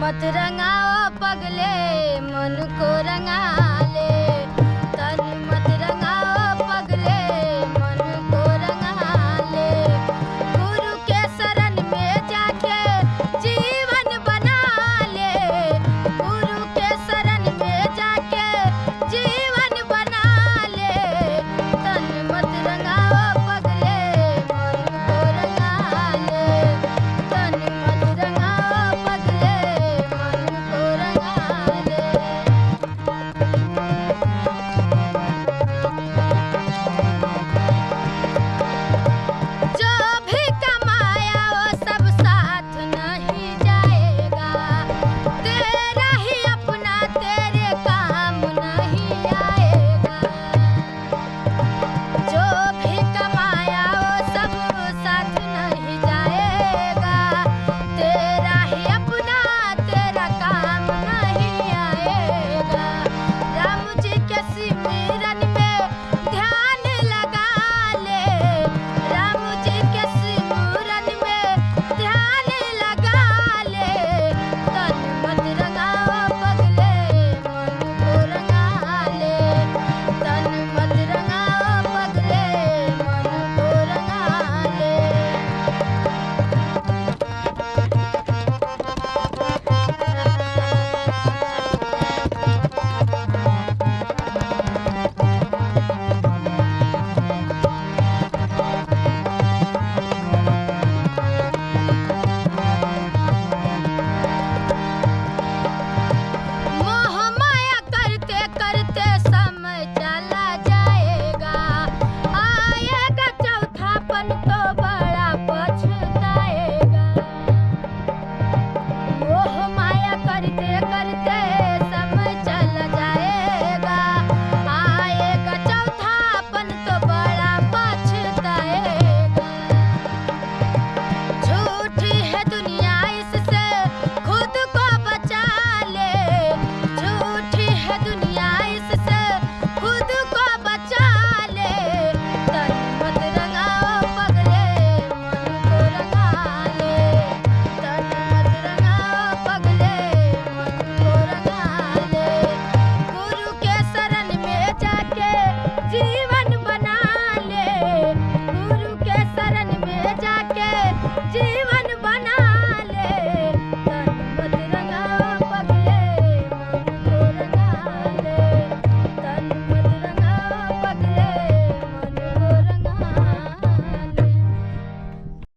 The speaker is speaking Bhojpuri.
मत रंगाओ पगले मन को रंगा ले, तन मत रंगाओ पगले मन को रंगा ले। गुरु के शरण में जाके जीवन बना ले, गुरु के शरण में जाके जीवन बना ले। तन मत रंगाओ पगले मन को रंगा ले, तन मत रंगाओ पगले मन को रंगा ले। जो भी कमाया वो सब साथ नहीं जाएगा, तेरा ही अपना तेरे काम नहीं आएगा। जो भी कमाया वो सब साथ नहीं जाएगा, तेरा ही अपना तेरा काम नहीं आएगा। राम जी के सिमरन में ध्यान लगा ले, राम जी के सिमरन में ध्यान लगा ले। तन मत रंगाओ पगले मन को रंगा ले, तन मत रंगाओ पगले मन को रंगा ले। मोह माया करते करते समय चला जाएगा, आएगा चौथापन तो बड़ा पछताएगा। मोह माया करते करते समय चला जाएगा, आएगा चौथापन तो बड़ा पछताएगा। झूठी है दुनिया इससे खुद को बचा ले, झूठी है दुनिया इससे खुद को बचा ले। तन मत रंगाओ पगले मन को रंगा ले, तन मत रंगाओ पगले मन को रंगा ले। गुरु के शरण में जाके जीवन बना ले, गुरु के शरण में जाके